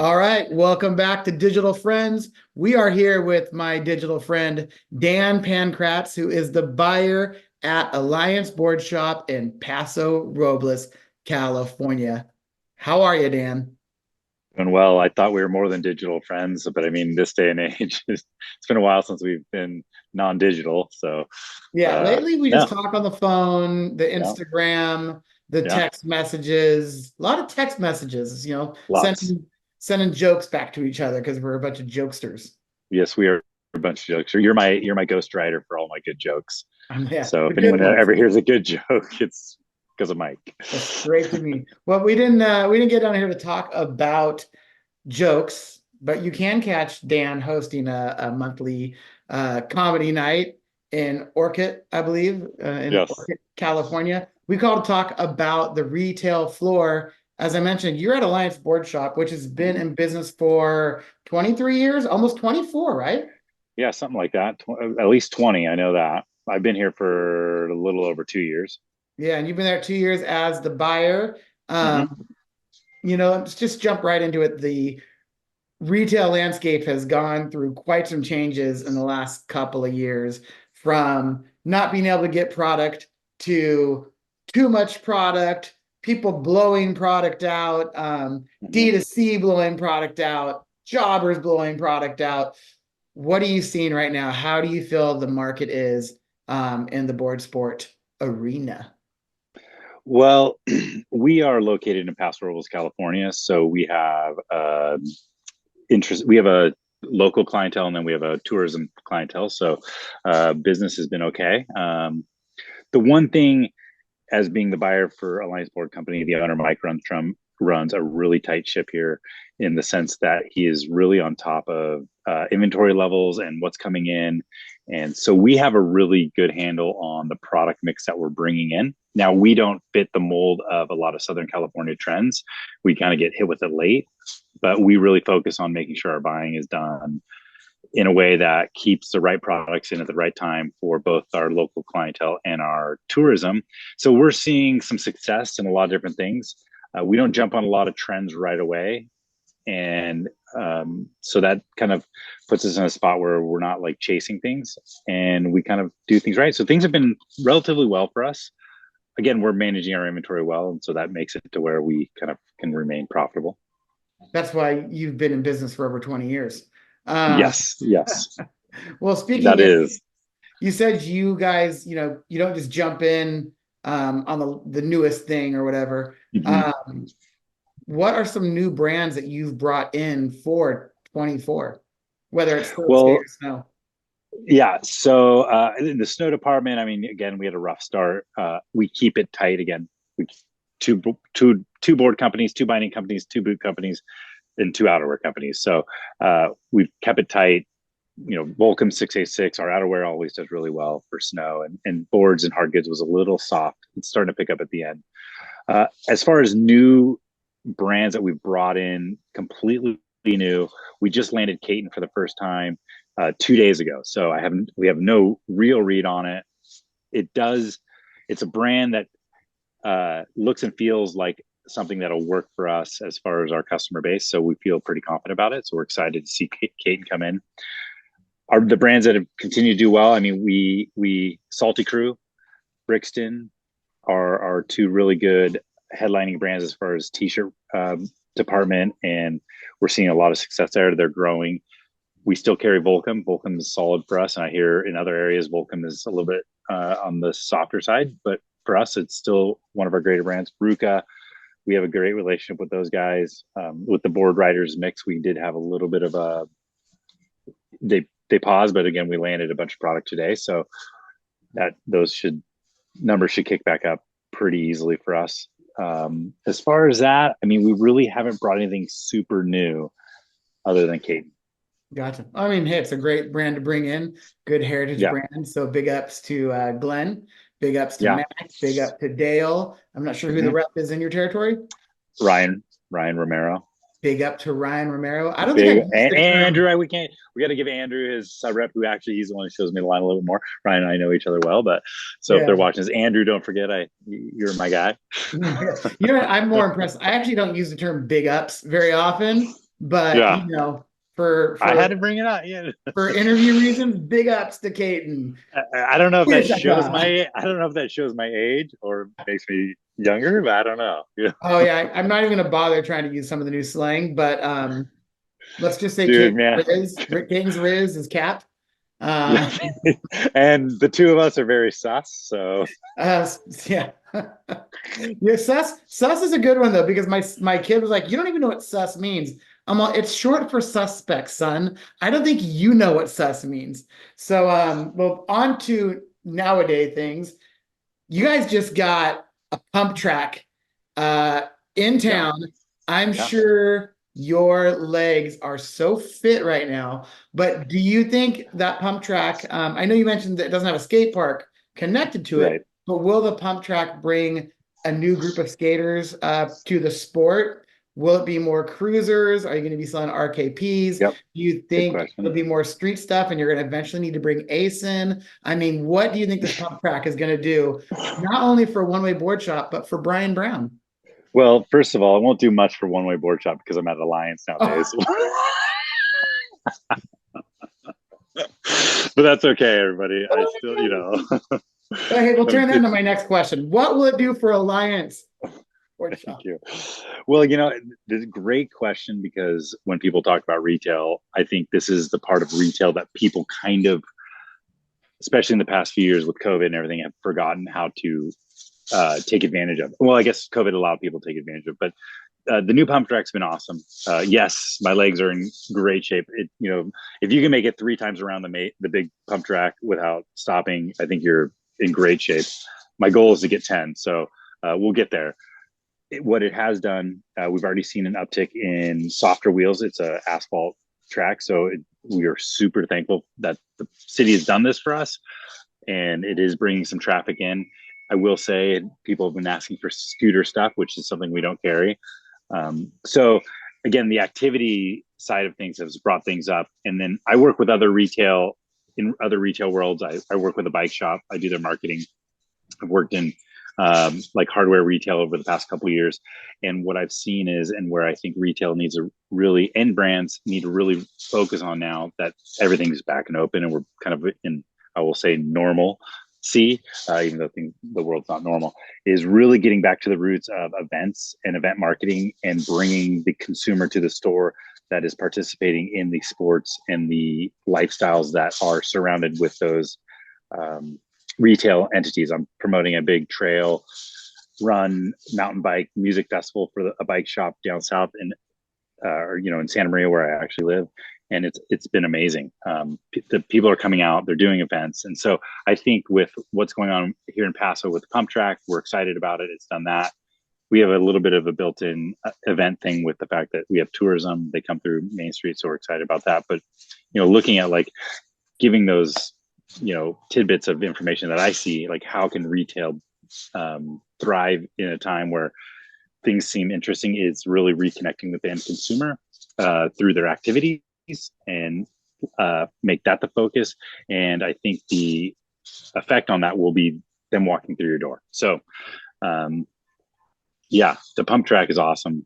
All right, welcome back to Digital Friends. We are here with my digital friend, Dan Pankratz, who is the buyer at Alliance Board Shop in Paso Robles, California. How are you, Dan? Doing well. I thought we were more than digital friends, but I mean, this day and age, it's been a while since we've been non-digital. So, Yeah, lately we just no, talk on the phone, the yeah, Instagram, the yeah, text messages, a lot of text messages, lots. sending jokes back to each other because we're a bunch of jokesters. Yes, we are a bunch of jokes. You're my ghostwriter for all my good jokes. Yeah, So the if good anyone ones. ever hears a good joke, it's because of Mike. That's great to me. Well, we didn't get down here to talk about jokes, but you can catch Dan hosting a monthly comedy night in Orchid, I believe, in Yes. Orchid, California. We call to talk about the retail floor. As I mentioned, you're at Alliance Board Shop, which has been in business for 23 years, almost 24, right? Yeah, something like that. At least 20. I know that. I've been here for a little over 2 years. Yeah, and you've been there 2 years as the buyer. Hmm. Um, let's just jump right into it. The retail landscape has gone through quite some changes in the last couple of years, from not being able to get product to too much product, people blowing product out, Hmm. D2C blowing product out, jobbers blowing product out. What are you seeing right now? How do you feel the market is in the board sport arena? Well, we are located in Paso Robles, California, so we have interest. We have a local clientele, and then we have a tourism clientele. So business has been okay. The one thing, as being the buyer for Alliance Board Company, the owner Mike runs a really tight ship here, in the sense that he is really on top of inventory levels and what's coming in. And so we have a really good handle on the product mix that we're bringing in. Now, we don't fit the mold of a lot of Southern California trends. We kind of get hit with it late, but we really focus on making sure our buying is done in a way that keeps the right products in at the right time for both our local clientele and our tourism. So we're seeing some success in a lot of different things. We don't jump on a lot of trends right away. And so that kind of puts us in a spot where we're not like chasing things, and we kind of do things right. So things have been relatively well for us. Again, we're managing our inventory well. And so that makes it to where we kind of can remain profitable. That's why you've been in business for over 20 years. Uh, Yes, yes, well, speaking that of, is. you said you guys, you don't just jump in on the newest thing or whatever. Mhm. Um, what are some new brands that you've brought in for 24, whether it's still skate Well, or snow? yeah. So in the snow department, I mean, again, we had a rough start. We keep it tight again. We two board companies, two binding companies, two boot companies, and two outerwear companies. So we've kept it tight. Volcom 686, our outerwear always does really well for snow, and boards and hard goods was a little soft. It's starting to pick up at the end. As far as new brands that we've brought in, completely new, we just landed Caton for the first time 2 days ago. So we have no real read on it. It does, it's a brand that looks and feels like something that'll work for us as far as our customer base. So we feel pretty confident about it. So we're excited to see Caton come in. The brands that have continued to do well. I mean, we Salty Crew, Brixton are two really good headlining brands as far as t-shirt department, and we're seeing a lot of success there. They're growing. We still carry Volcom. Volcom is solid for us, and I hear in other areas Volcom is a little bit on the softer side, but for us, it's still one of our greater brands. Bruca, we have a great relationship with those guys. With the board riders mix, we did have a little bit of a they paused, but again, we landed a bunch of product today, so that those should numbers should kick back up pretty easily for us. As far as that, I mean, we really haven't brought anything super new other than Kate. Gotcha. I mean, hey, it's a great brand to bring in, good heritage Yeah, brand. So big ups to Glenn, big ups to yeah. Mac, big up to Dale. I'm not sure who the Hmm. rep is in your territory. Ryan Romero. Big up to Ryan Romero. I don't think Big I've used the term. Andrew. We got to give Andrew his rep, who actually he's the one who shows me the line a little bit more. Ryan and I know each other well, but so if they're Yeah. watching this, Andrew, don't forget you're my guy. I'm more impressed. I actually don't use the term big ups very often. but Yeah, for I had to bring it up. Yeah. interview reasons, big ups to Caden. I don't know if that shows Wichita. my I don't know if that shows my age or makes me younger, but I don't know. Yeah. Oh yeah, I'm not even gonna bother trying to use some of the new slang, but let's just say Dude, man. Caden's Riz is Cap. Yeah. Uh, And the two of us are very sus, so uh, yeah. Yeah, sus is a good one though, because my kid was like, you don't even know what sus means. I'm all, it's short for suspect, son. I don't think you know what sus means. So well, on to nowadays things. You guys just got a pump track uh in yeah, town. I'm yeah, sure your legs are so fit right now, but do you think that pump track, I know you mentioned that it doesn't have a skate park connected to it, right. but will the pump track bring a new group of skaters to the sport? Will it be more cruisers? Are you going to be selling RKPs? Yep. Do you Good think question. it'll be more street stuff and you're going to eventually need to bring Ace in? I mean, what do you think this pump track is going to do, not only for One Way Board Shop, but for Brian Brown? Well, first of all, I won't do much for one way board shop because I'm at Alliance Oh, nowadays. But that's okay, everybody. I still, hey, we'll turn that into it's my next question. What will it do for Alliance Board thank Shop? you. Well, this is a great question because when people talk about retail, I think this is the part of retail that people kind of, especially in the past few years with COVID and everything, have forgotten how to take advantage of. Well, I guess COVID allowed people to take advantage of, but the new pump track's been awesome. Yes, my legs are in great shape. If you can make it 3 times around the big pump track without stopping, I think you're in great shape. My goal is to get 10, so we'll get there. What it has done, we've already seen an uptick in softer wheels. It's a asphalt track, so we are super thankful that the city has done this for us, and it is bringing some traffic in. I will say people have been asking for scooter stuff, which is something we don't carry. So again, the activity side of things has brought things up. And then I work with other retail worlds. I work with a bike shop. I do their marketing. I've worked in like hardware retail over the past couple of years. And what I've seen is, and where I think retail needs to really, and brands need to really focus on now that everything's back and open and we're kind of in, I will say, normal. Even though the world's not normal, is really getting back to the roots of events and event marketing and bringing the consumer to the store that is participating in the sports and the lifestyles that are surrounded with those retail entities. I'm promoting a big trail run mountain bike music festival for a bike shop down south in Santa Maria where I actually live, and it's been amazing. The people are coming out, they're doing events, and so I think with what's going on here in Paso with the pump track, we're excited about it. It's done that. We have a little bit of a built-in event thing with the fact that we have tourism. They come through Main Street, so we're excited about that. But looking at like giving those tidbits of information that I see, like how can retail thrive in a time where things seem interesting, is really reconnecting with the end consumer through their activities and make that the focus. And I think the effect on that will be them walking through your door. So yeah, the pump track is awesome.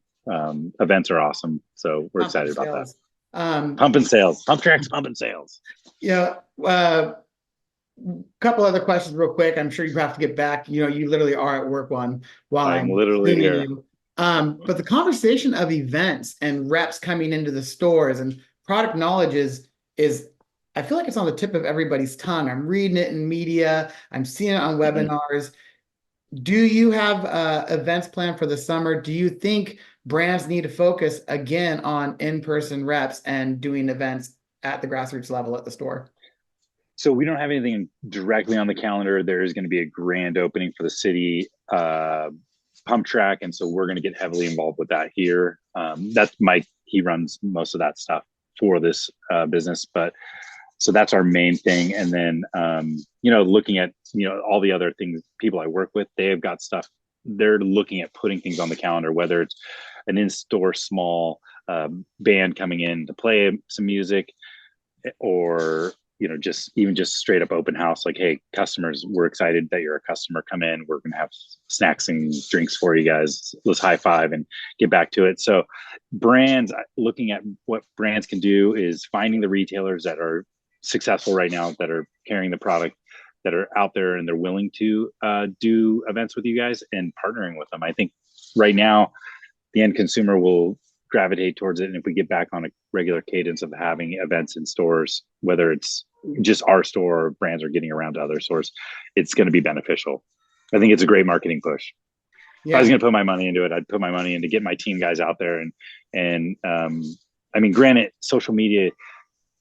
Events are awesome. So we're Pump excited about that. sales. Um, Pump and sales, pump tracks, pump and sales. you know, uh, couple other questions real quick. I'm sure you have to get back. You literally are at work one while I'm I'm literally seeing here. you. But the conversation of events and reps coming into the stores and product knowledge is I feel like it's on the tip of everybody's tongue. I'm reading it in media, I'm seeing it on Mhm. webinars. Do you have events planned for the summer? Do you think brands need to focus again on in-person reps and doing events at the grassroots level at the store? So we don't have anything directly on the calendar. There is going to be a grand opening for the city pump track, and so we're going to get heavily involved with that here. That's Mike; he runs most of that stuff for this business, but so that's our main thing. And then looking at all the other things, people I work with, they have got stuff. They're looking at putting things on the calendar, whether it's an in-store small band coming in to play some music, or just even just straight up open house, like, hey, customers, we're excited that you're a customer. Come in. We're going to have snacks and drinks for you guys. Let's high five and get back to it. So brands, looking at what brands can do is finding the retailers that are successful right now, that are carrying the product, that are out there and they're willing to do events with you guys and partnering with them. I think right now the end consumer will gravitate towards it. And if we get back on a regular cadence of having events in stores, whether it's just our store or brands are getting around to other stores, it's going to be beneficial. I think it's a great marketing push. If I was going to put my money into it, I'd put my money into get my team guys out there. And I mean, granted, social media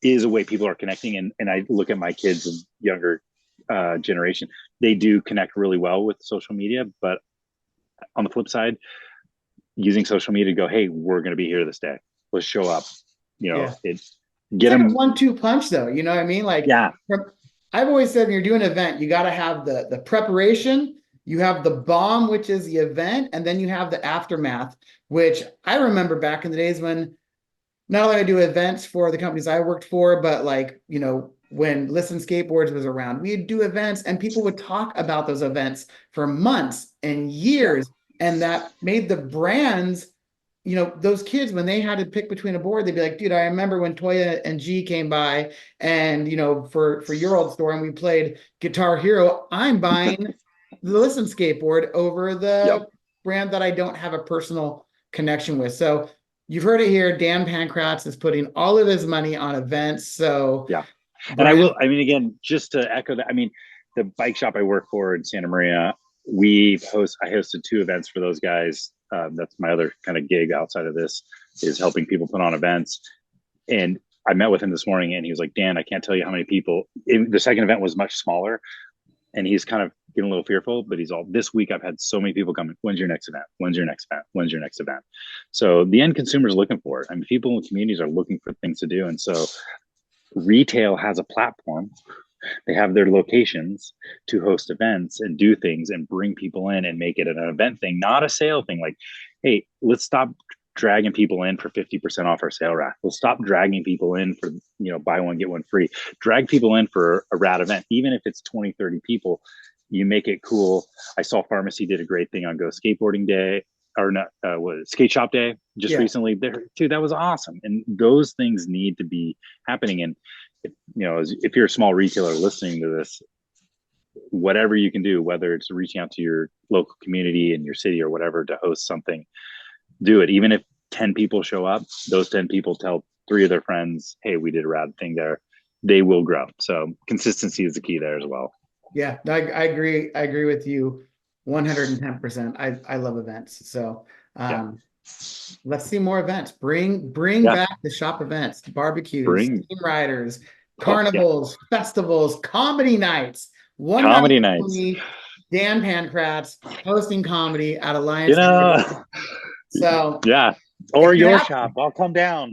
is a way people are connecting. And I look at my kids and younger generation, they do connect really well with social media. But on the flip side, using social media to go, hey, we're going to be here this day. Let's show up. Get them. Like a 1-2 punch, though. You know what I mean? Like, yeah. I've always said when you're doing an event, you got to have the preparation, you have the bomb, which is the event, and then you have the aftermath, which I remember back in the days when not only I do events for the companies I worked for, but like, when Listen Skateboards was around, we'd do events and people would talk about those events for months and years. And that made the brands, those kids, when they had to pick between a board, they'd be like, dude, I remember when Toya and G came by and, for your old store and we played Guitar Hero, I'm buying the Listen Skateboard over the brand that I don't have a personal connection with. So you've heard it here. Dan Pankratz is putting all of his money on events. So yeah. And I mean, again, just to echo that, I mean, the bike shop I work for in Santa Maria, I hosted 2 events for those guys. That's my other kind of gig outside of this, is helping people put on events. And I met with him this morning and he was like, Dan, I can't tell you how many people. The second event was much smaller and he's kind of getting a little fearful, but this week I've had so many people coming. When's your next event? When's your next event? When's your next event? So the end consumer is looking for it. I mean, people in communities are looking for things to do. And so retail has a platform. They have their locations to host events and do things and bring people in and make it an event thing, not a sale thing. Like, hey, let's stop dragging people in for 50% off our sale rack. We'll stop dragging people in for, buy one, get one free. Drag people in for a rad event. Even if it's 20, 30 people, you make it cool. I saw Pharmacy did a great thing on Go Skateboarding Day, or not, Skate Shop Day just recently. There, dude, that was awesome. And those things need to be happening. And if you're a small retailer listening to this, whatever you can do, whether it's reaching out to your local community in your city or whatever to host something, do it. Even if 10 people show up, those 10 people tell 3 of their friends, hey, we did a rad thing there. They will grow. So consistency is the key there as well. Yeah, I agree. I agree with you 110%. I love events. So let's see more events. Bring back the shop events, barbecues, team riders, carnivals, festivals, comedy nights. Comedy nights. Dan Pankratz hosting comedy at Alliance. So or your shop. I'll come down.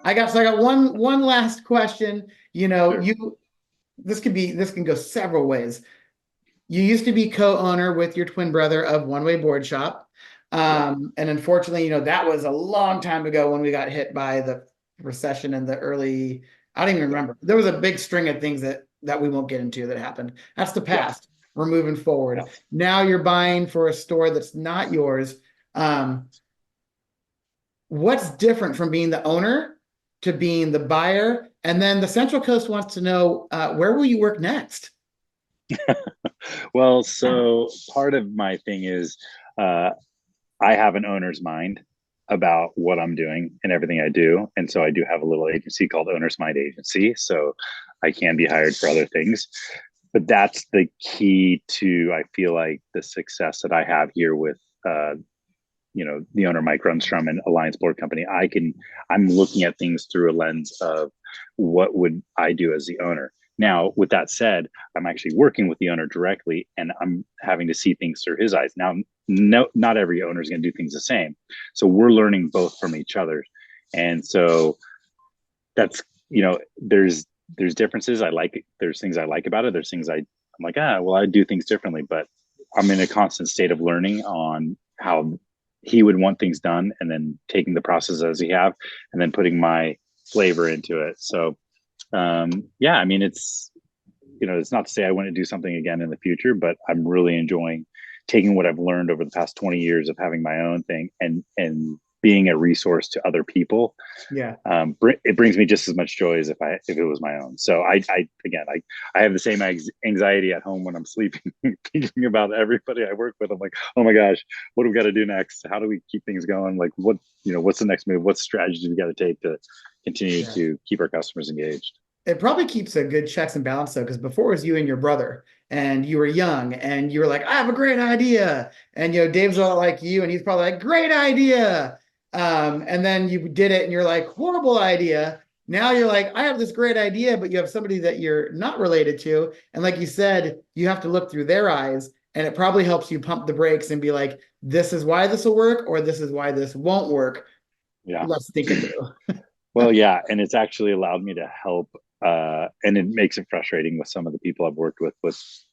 I got one last question. This can go several ways. You used to be co-owner with your twin brother of One Way Board Shop. And unfortunately, that was a long time ago when we got hit by the recession in the early, I don't even remember. There was a big string of things that we won't get into that happened. That's the past. We're moving forward. Now you're buying for a store that's not yours. What's different from being the owner to being the buyer? And then the Central Coast wants to know, where will you work next? Well, so part of my thing is I have an owner's mind about what I'm doing and everything I do. And so I do have a little agency called Owner's Mind Agency. So I can be hired for other things. But that's the key to, I feel like, the success that I have here with the owner, Mike Runstrom, and Alliance Board Company. I'm looking at things through a lens of what would I do as the owner. Now, with that said, I'm actually working with the owner directly and I'm having to see things through his eyes. Now, not every owner is going to do things the same. So we're learning both from each other. And so that's, there's differences. There's things I like about it. There's things I'm like, I do things differently, but I'm in a constant state of learning on how he would want things done and then taking the process as he have and then putting my flavor into it. So Yeah, I mean, it's not to say I wouldn't do something again in the future, but I'm really enjoying taking what I've learned over the past 20 years of having my own thing and being a resource to other people. Yeah. It brings me just as much joy as if it was my own. So I have the same anxiety at home when I'm sleeping, thinking about everybody I work with. I'm like, oh my gosh, what do we got to do next? How do we keep things going? Like, what's the next move? What strategy we got to take to continue Yeah. to keep our customers engaged? It probably keeps a good checks and balance though, because before it was you and your brother, and you were young, and you were like, "I have a great idea," and Dave's all like you, and he's probably like, "Great idea," and then you did it, and you're like, "Horrible idea." Now you're like, "I have this great idea," but you have somebody that you're not related to, and like you said, you have to look through their eyes, and it probably helps you pump the brakes and be like, "This is why this will work," or "This is why this won't work." Yeah. Let's think it through. Well, yeah, and it's actually allowed me to help, and it makes it frustrating with some of the people I've worked with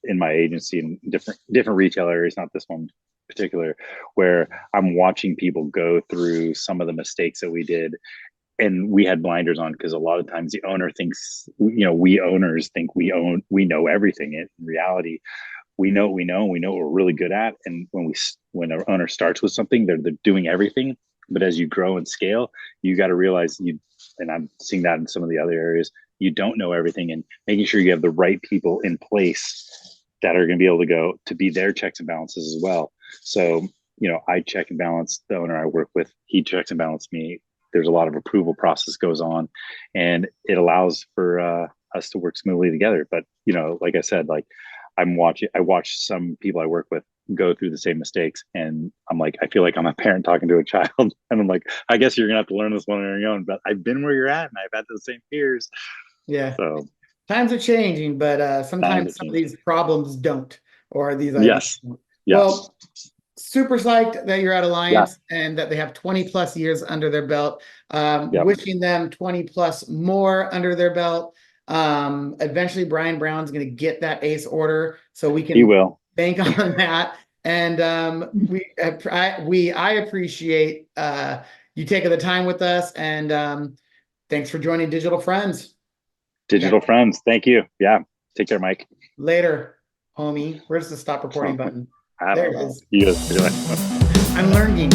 in my agency in different retail areas, not this one in particular, where I'm watching people go through some of the mistakes that we did, and we had blinders on because a lot of times the owner thinks, we owners think we know everything. In reality, we know what we're really good at, and when an owner starts with something, they're doing everything. But as you grow and scale, you got to realize and I'm seeing that in some of the other areas, you don't know everything, and making sure you have the right people in place that are going to be able to go to be their checks and balances as well. So, I check and balance the owner I work with. He checks and balances me. There's a lot of approval process goes on, and it allows for us to work smoothly together. But, like I said, like I watch some people I work with go through the same mistakes, and I'm like, I feel like I'm a parent talking to a child, and I'm like, I guess you're gonna have to learn this one on your own, but I've been where you're at, and I've had the same fears. Yeah. So Times are changing, but times sometimes are some of changing. these problems don't, or these ideas Yes. don't. Yes. Well, super psyched that you're at Yeah. Alliance and that they have 20 plus years under their belt. Yep. Wishing them 20 plus more under their belt. Eventually, Brian Brown's going to get that ace order, so we He can will. bank on that. And I appreciate you taking the time with us, and thanks for joining Digital Friends. Yeah. Digital friends. Thank you. Yeah. Take care, Mike. Later, homie. Where's the stop recording button? I There don't it know. is. You guys. I'm learning.